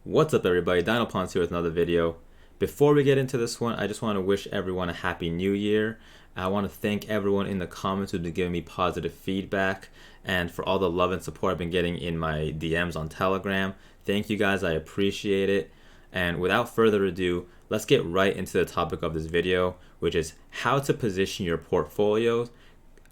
What's up everybody, Dinopons here with another video. Before we get into this one, I just want to wish everyone a happy new year. I want to thank everyone in the comments who's been giving me positive feedback and for all the love and support I've been getting in my DMs on Telegram. Thank you guys, I appreciate it. And without further ado, let's get right into the topic of this video, which is how to position your portfolio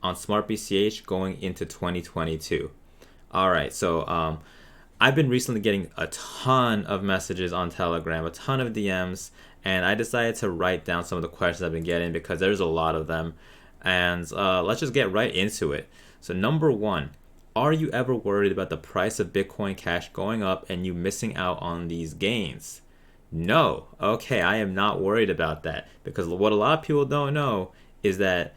on SmartBCH going into 2022. Alright, so I've been recently getting a ton of messages on Telegram, a ton of DMs, and I decided to write down some of the questions I've been getting because there's a lot of them. And let's just get right into it. So number one, are you ever worried about the price of Bitcoin Cash going up and you missing out on these gains? No. Okay, I am not worried about that because what a lot of people don't know is that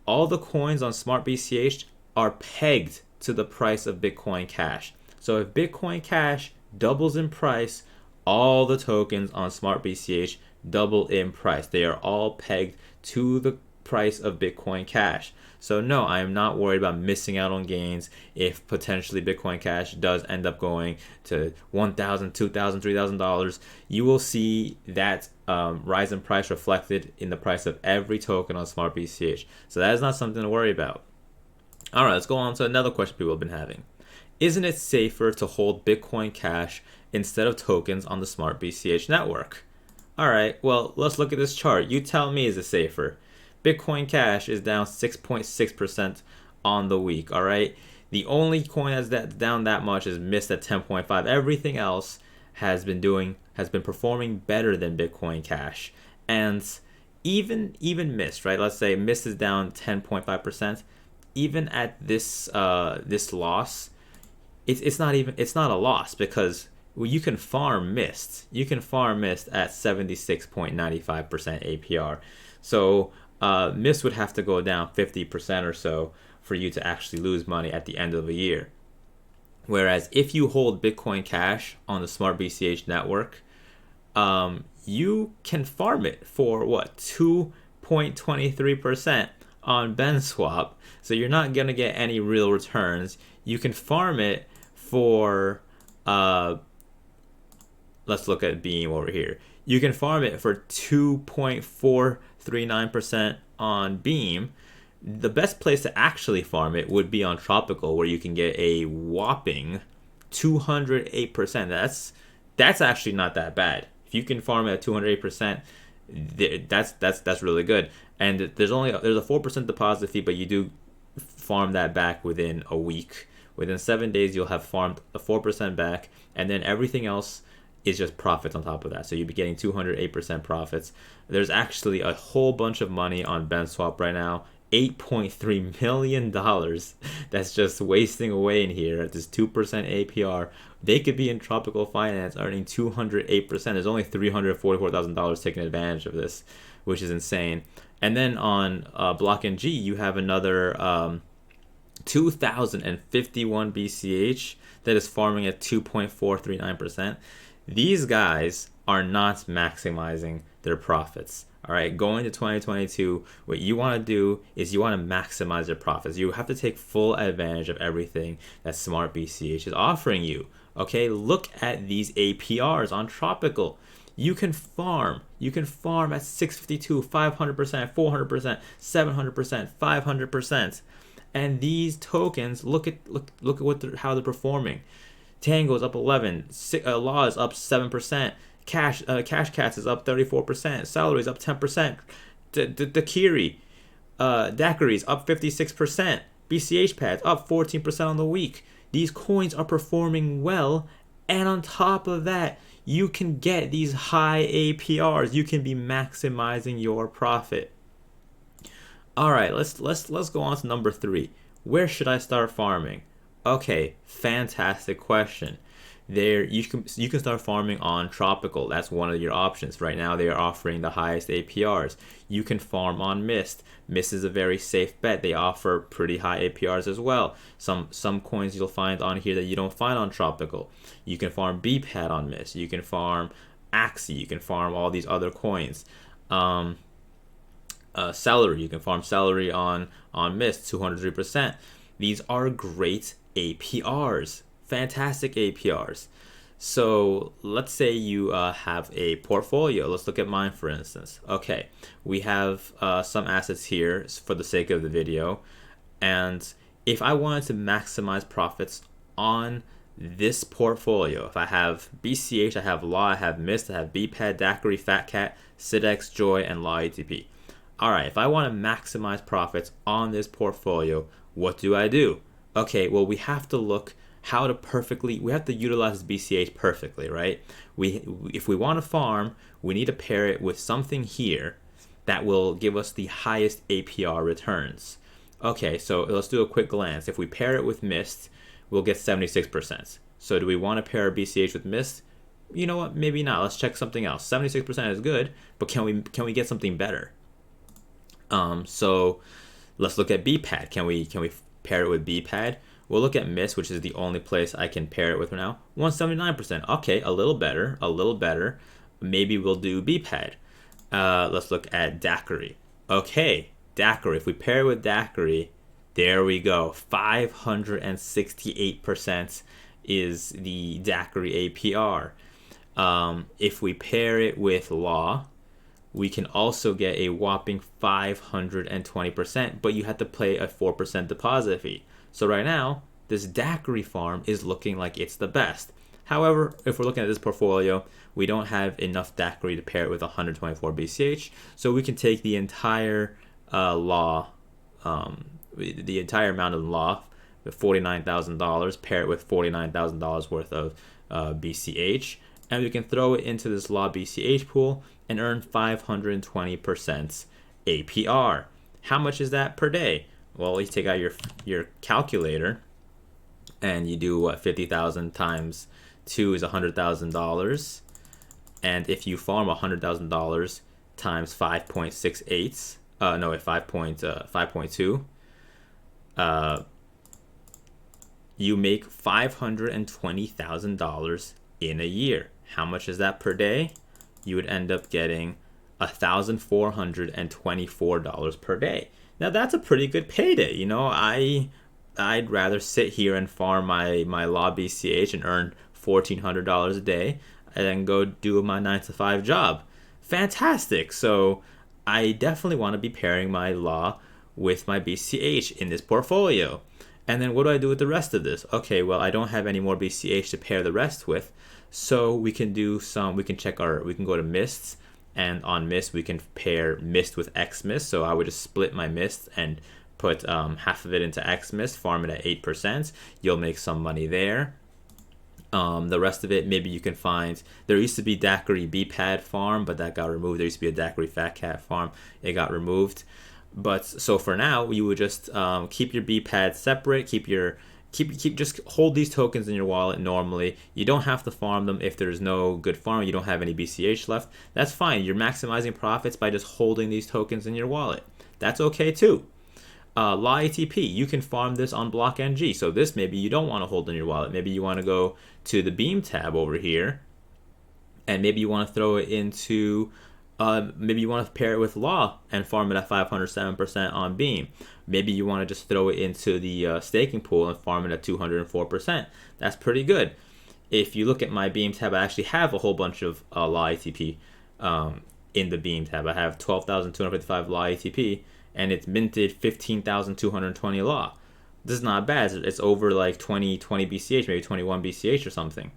all the coins on SmartBCH are pegged to the price of Bitcoin Cash. So if Bitcoin Cash doubles in price, all the tokens on SmartBCH double in price. They are all pegged to the price of Bitcoin Cash. So no, I am not worried about missing out on gains if potentially Bitcoin Cash does end up going to $1,000, $2,000, $3,000. You will see that rise in price reflected in the price of every token on SmartBCH. So that is not something to worry about. All right, let's go on to another question people have been having. Isn't it safer to hold Bitcoin Cash instead of tokens on the SmartBCH network? Alright, well, let's look at this chart. You tell me, is it safer? Bitcoin Cash is down 6.6% on the week, alright? The only coin that's down that much is Mist at 10.5. Everything else has been performing better than Bitcoin Cash. And even Mist, right? Let's say Mist is down 10.5%. Even at this loss, it's not a loss because you can farm Mist. You can farm Mist at 76.95% APR. So Mist would have to go down 50% or so for you to actually lose money at the end of a year. Whereas if you hold Bitcoin Cash on the SmartBCH network, you can farm it for what, 2.23% on BenSwap. So you're not gonna get any real returns. You can farm it for let's look at Beam over here. You can farm it for 2.439% on Beam. The best place to actually farm it would be on Tropical, where you can get a whopping 208%. That's actually not that bad. If you can farm it at 208%, that's really good. And there's a 4% deposit fee, but you do farm that back within a week. Within 7 days, you'll have farmed a 4% back, and then everything else is just profits on top of that. So you'll be getting 208% profits. There's actually a whole bunch of money on BenSwap right now. $8.3 million that's just wasting away in here at this 2% APR. They could be in Tropical Finance earning 208%. There's only $344,000 taking advantage of this, which is insane. And then on BlockNG, you have another 2,051 BCH that is farming at 2.439%. These guys are not maximizing their profits. All right, going to 2022, what you want to do is you want to maximize your profits. You have to take full advantage of everything that SmartBCH is offering you. Okay, look at these APRs on Tropical. You can farm at 652, 500%, 400%, 700%, 500%. And these tokens, look at how they're performing. Tango is up 11, Law is up 7%, Cash Cats is up 34%, Salary is up 10%, Dakiri, Daiquiri is up 56%, BCH Pads up 14% on the week. These coins are performing well, and on top of that, you can get these high APRs. You can be maximizing your profit. All right, let's go on to number 3. Where should I start farming? Okay, fantastic question. There you can start farming on Tropical. That's one of your options. Right now they are offering the highest APRs. You can farm on Mist. Mist is a very safe bet. They offer pretty high APRs as well. Some coins you'll find on here that you don't find on Tropical. You can farm BPAD on Mist. You can farm Axie. You can farm all these other coins. Salary. You can farm Salary on Mist, 203%. These are great APRs, fantastic APRs. So let's say you have a portfolio. Let's look at mine, for instance. Okay, we have some assets here for the sake of the video. And if I wanted to maximize profits on this portfolio, if I have BCH, I have Law, I have Mist, I have BPAD, Daiquiri, Fat Cat, SIDX, Joy, and Law ATP. All right, if I want to maximize profits on this portfolio, what do I do? Okay, well, we have to look we have to utilize BCH perfectly, right? If we want to farm, we need to pair it with something here that will give us the highest APR returns. Okay, so let's do a quick glance. If we pair it with Mist, we'll get 76%. So do we want to pair BCH with Mist? You know what? Maybe not. Let's check something else. 76% is good, but can we get something better? So let's look at BPAD. Can we pair it with BPAD? We'll look at Mist, which is the only place I can pair it with for now. 179%. Okay, a little better. Maybe we'll do BPAD. Let's look at Daiquiri. Okay, Daiquiri. If we pair it with Daiquiri, there we go. 568% is the Daiquiri APR. If we pair it with Law, we can also get a whopping 520%, but you have to pay a 4% deposit fee. So right now, this Daiquiri farm is looking like it's the best. However, if we're looking at this portfolio, we don't have enough Daiquiri to pair it with 124 BCH, so we can take the entire Law, the entire amount of Law, the $49,000, pair it with $49,000 worth of BCH, and we can throw it into this Law BCH pool and earn 520% APR. How much is that per day? Well, you take out your calculator and you do what, 50,000 times 2 is $100,000. And if you farm $100,000 times 5.68, 5.2, you make $520,000 in a year. How much is that per day? You would end up getting $1,424 per day. Now that's a pretty good payday. You know, I'd rather sit here and farm my Law BCH and earn $1,400 a day and then go do my 9-to-5 job. Fantastic. So I definitely want to be pairing my Law with my BCH in this portfolio. And then what do I do with the rest of this? Okay, well, I don't have any more BCH to pair the rest with. So we can go to Mists, and on Mist we can pair Mist with X-Mist. So I would just split my Mist and put half of it into X-Mist, farm it at 8%. You'll make some money there. The rest of it, maybe you can find, there used to be Daiquiri BPAD farm, but that got removed. There used to be a Daiquiri Fat Cat farm. It got removed. But so for now, you would just keep your BPAD separate, just hold these tokens in your wallet normally. You don't have to farm them if there's no good farm, you don't have any BCH left. That's fine. You're maximizing profits by just holding these tokens in your wallet. That's okay too. Law ATP, you can farm this on BlockNG. So this maybe you don't want to hold in your wallet. Maybe you want to go to the Beam tab over here, and maybe you want to throw it into maybe you want to pair it with Law and farm it at 507% on Beam. Maybe you want to just throw it into the staking pool and farm it at 204%. That's pretty good. If you look at my Beam tab, I actually have a whole bunch of Law ATP in the Beam tab. I have 12,255 Law ATP, and it's minted 15,220 Law. This is not bad. It's over like 20 BCH, maybe 21 BCH or something.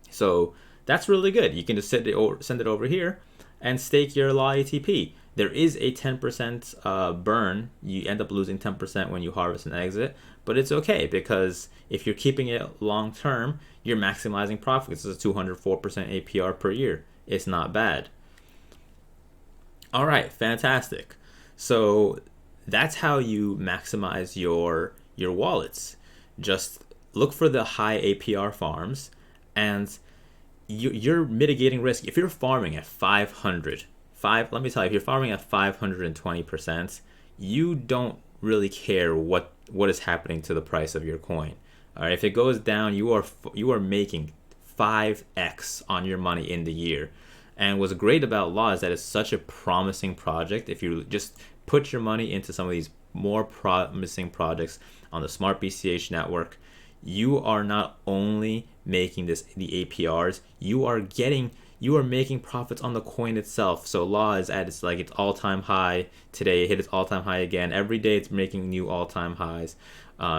So that's really good. You can just send it over here and stake your Law ATP. There is a 10% burn. You end up losing 10% when you harvest and exit, but it's okay because if you're keeping it long term, you're maximizing profits. It's a 204% APR per year. It's not bad. All right, fantastic. So that's how you maximize your wallets. Just look for the high APR farms, and you're mitigating risk. If you're farming at let me tell you, if you're farming at 520%, you don't really care what is happening to the price of your coin. All right, if it goes down, you are making 5x on your money in the year. And what's great about Law is that it's such a promising project. If you just put your money into some of these more promising projects on the SmartBCH network, you are not only making the APRs, you are making profits on the coin itself. So Law is at its all-time high today. It hit its all-time high again. Every day it's making new all-time highs.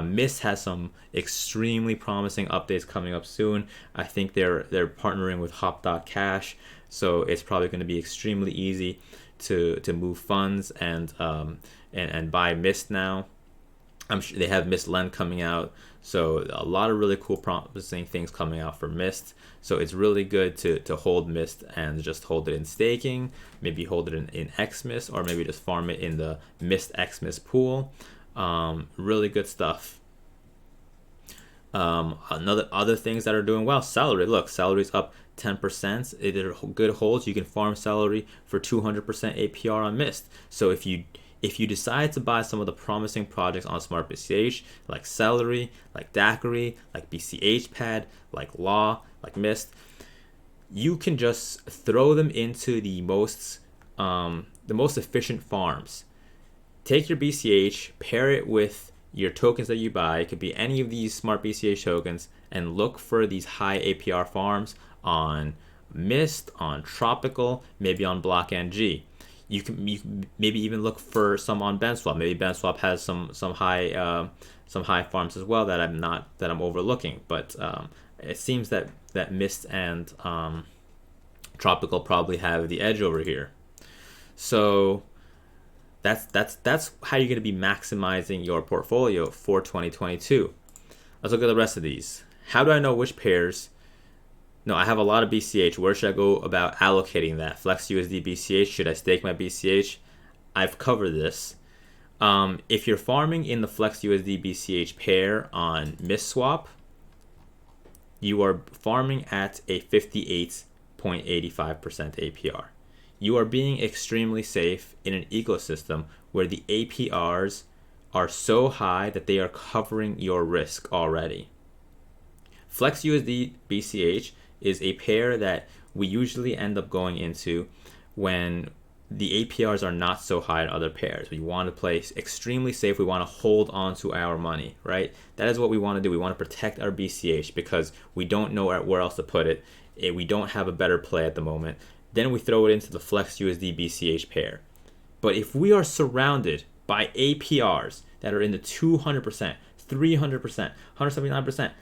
Mist has some extremely promising updates coming up soon. I think they're partnering with Hop.Cash, so it's probably going to be extremely easy to move funds and buy Mist now. I'm sure they have Mist Lend coming out, so a lot of really cool promising things coming out for Mist. So it's really good to hold Mist and just hold it in staking, maybe hold it in XMist, or maybe just farm it in the Mist XMist pool. Really good stuff. Other things that are doing well. Celery. Look, Celery's up 10%. It did good holds. You can farm Celery for 200% APR on Mist. So if you decide to buy some of the promising projects on SmartBCH, like Celery, like Daiquiri, like BCH Pad, like Law, like Mist, you can just throw them into the most efficient farms. Take your BCH, pair it with your tokens that you buy. It could be any of these SmartBCH tokens, and look for these high APR farms on Mist, on Tropical, maybe on BlockNG. You can maybe even look for some on BenSwap. Maybe BenSwap has some high farms as well that I'm overlooking. But it seems that Mist and Tropical probably have the edge over here. So that's how you're going to be maximizing your portfolio for 2022. Let's look at the rest of these. How do I know which pairs? No, I have a lot of BCH. Where should I go about allocating that? Flex USD BCH. Should I stake my BCH? I've covered this. If you're farming in the Flex USD BCH pair on MistSwap, you are farming at a 58.85% APR. You are being extremely safe in an ecosystem where the APRs are so high that they are covering your risk already. Flex USD BCH is a pair that we usually end up going into when the APRs are not so high in other pairs. We want to play extremely safe. We want to hold on to our money, right? That is what we want to do. We want to protect our BCH because we don't know where else to put it. We don't have a better play at the moment. Then we throw it into the Flex USD BCH pair. But if we are surrounded by APRs that are in the 200%, 300%, 179%,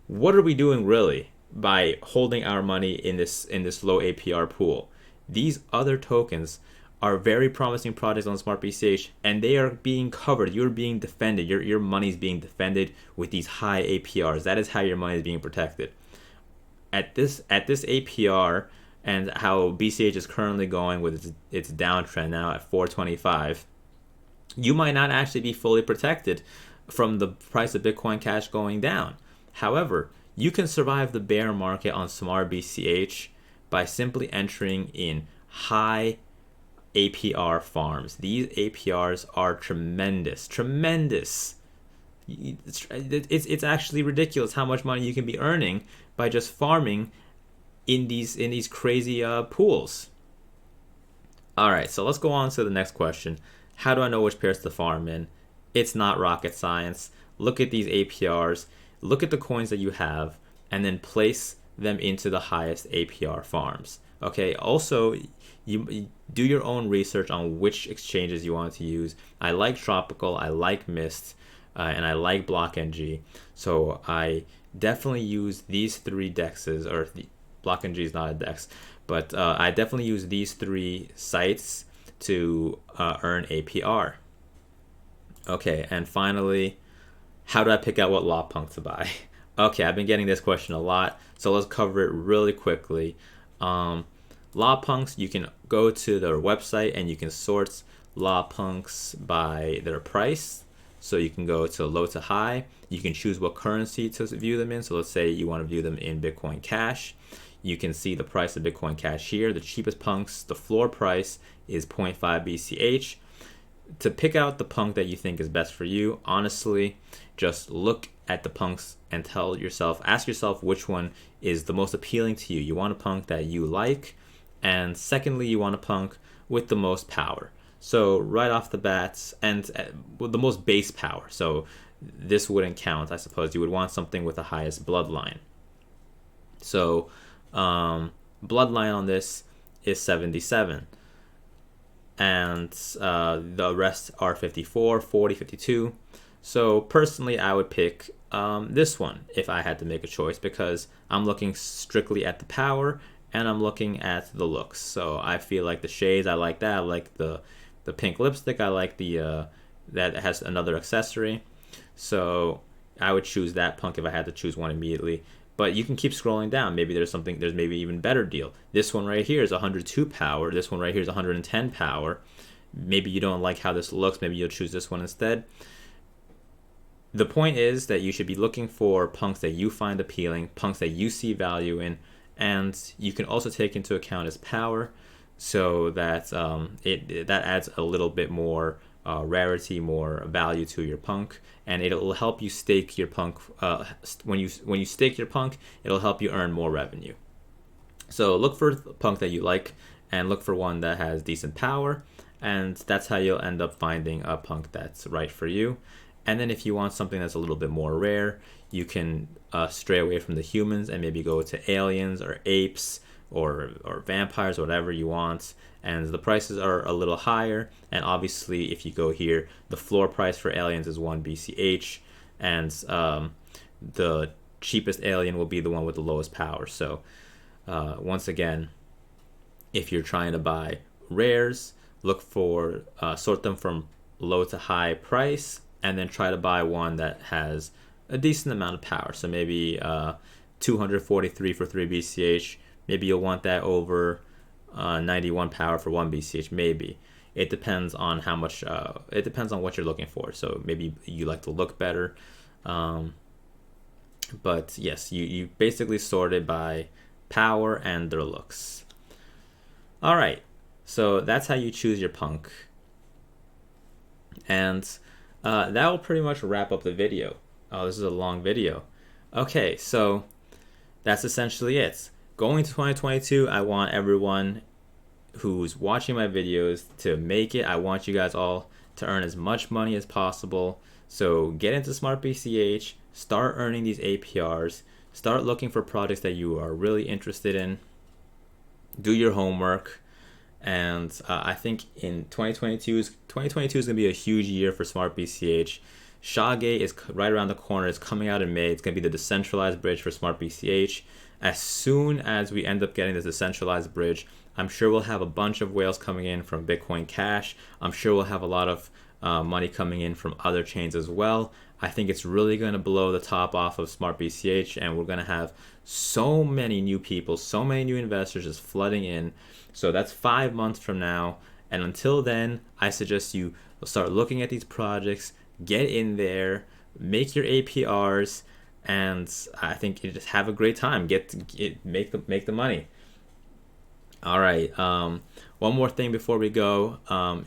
what are we doing really by holding our money in this low APR pool? These other tokens are very promising projects on SmartBCH, and they are being covered. You're being defended. Your money is being defended with these high APRs. That is how your money is being protected. At this APR and how BCH is currently going with its downtrend now at 425, you might not actually be fully protected from the price of Bitcoin Cash going down. However, you can survive the bear market on SmartBCH by simply entering in high APR farms. These APRs are tremendous. It's actually ridiculous how much money you can be earning by just farming in these crazy pools. All right, so let's go on to the next question. How do I know which pairs to farm in? It's not rocket science. Look at these APRs. Look at the coins that you have, and then place them into the highest APR farms. Okay, also you do your own research on which exchanges you want to use. I like Tropical, I like Mist, and I like BlockNG. So I definitely use these three dexes, or BlockNG is not a dex, but I definitely use these three sites to earn APR. Okay, and finally, how do I pick out what law punk to buy? Okay, I've been getting this question a lot, so let's cover it really quickly. Law punks, you can go to their website and you can sort law punks by their price. So you can go to low to high. You can choose what currency to view them in. So let's say you want to view them in Bitcoin Cash. You can see the price of Bitcoin Cash here. The cheapest punks, the floor price is 0.5 BCH. To pick out the punk that you think is best for you, honestly, just look at the punks and ask yourself which one is the most appealing to you. You want a punk that you like, and secondly, you want a punk with the most power. So right off the bat, and the most base power. So this wouldn't count, I suppose. You would want something with the highest bloodline. So bloodline on this is 77, and the rest are 54, 40, 52. So personally, I would pick this one if I had to make a choice, because I'm looking strictly at the power and I'm looking at the looks. So I feel like the shades, I like that. I like the pink lipstick. I like the that has another accessory. So I would choose that punk if I had to choose one immediately. But you can keep scrolling down. Maybe there's maybe even better deal. This one right here is 102 power. This one right here is 110 power. Maybe you don't like how this looks. Maybe you'll choose this one instead. The point is that you should be looking for punks that you find appealing, punks that you see value in, and you can also take into account its power, so that that adds a little bit more rarity, more value to your punk, and it'll help you stake your punk. When you stake your punk, it'll help you earn more revenue. So look for a punk that you like, and look for one that has decent power, and that's how you'll end up finding a punk that's right for you. And then if you want something that's a little bit more rare, you can stray away from the humans and maybe go to aliens or apes or vampires, or whatever you want. And the prices are a little higher. And obviously, if you go here, the floor price for aliens is 1 BCH, and the cheapest alien will be the one with the lowest power. So once again, if you're trying to buy rares, look for sort them from low to high price, and then try to buy one that has a decent amount of power. So maybe 243 for 3 BCH. Maybe you'll want that over 91 power for 1 BCH. Maybe. It depends on how much, it depends on what you're looking for. So maybe you like to look better. But yes, you basically sort it by power and their looks. All right. So that's how you choose your punk. And that will pretty much wrap up the video. Oh, this is a long video. Okay, so that's essentially it. Going to 2022, I want everyone who's watching my videos to make it. I want you guys all to earn as much money as possible. So get into SmartBCH, start earning these APRs, start looking for projects that you are really interested in, do your homework. And I think in 2022 is going to be a huge year for SmartBCH. Shage is right around the corner. It's coming out in May. It's going to be the decentralized bridge for SmartBCH. As soon as we end up getting this decentralized bridge, I'm sure we'll have a bunch of whales coming in from Bitcoin Cash. I'm sure we'll have a lot of money coming in from other chains as well. I think it's really going to blow the top off of SmartBCH, and we're going to have so many new people, so many new investors just flooding in. So that's 5 months from now. And until then, I suggest you start looking at these projects, get in there, make your APRs, and I think you just have a great time. Make the money. All right. One more thing before we go.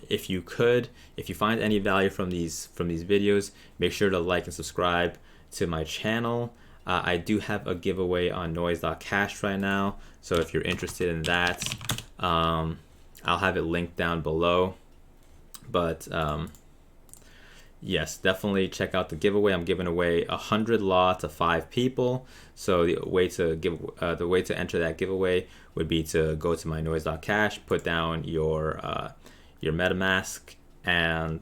If you find any value from these videos, make sure to like and subscribe to my channel. I do have a giveaway on noise.cash right now, so if you're interested in that, I'll have it linked down below. But yes, definitely check out the giveaway. I'm giving away 100 law to 5 people. So the way to enter that giveaway would be to go to my noise.cash, put down your MetaMask, and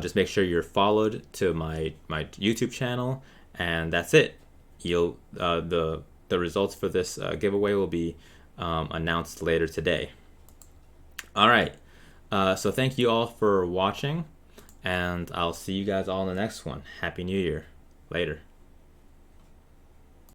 just make sure you're followed to my YouTube channel, and that's it. The results for this giveaway will be announced later today. All right. So thank you all for watching, and I'll see you guys all in the next one. Happy New Year. Later.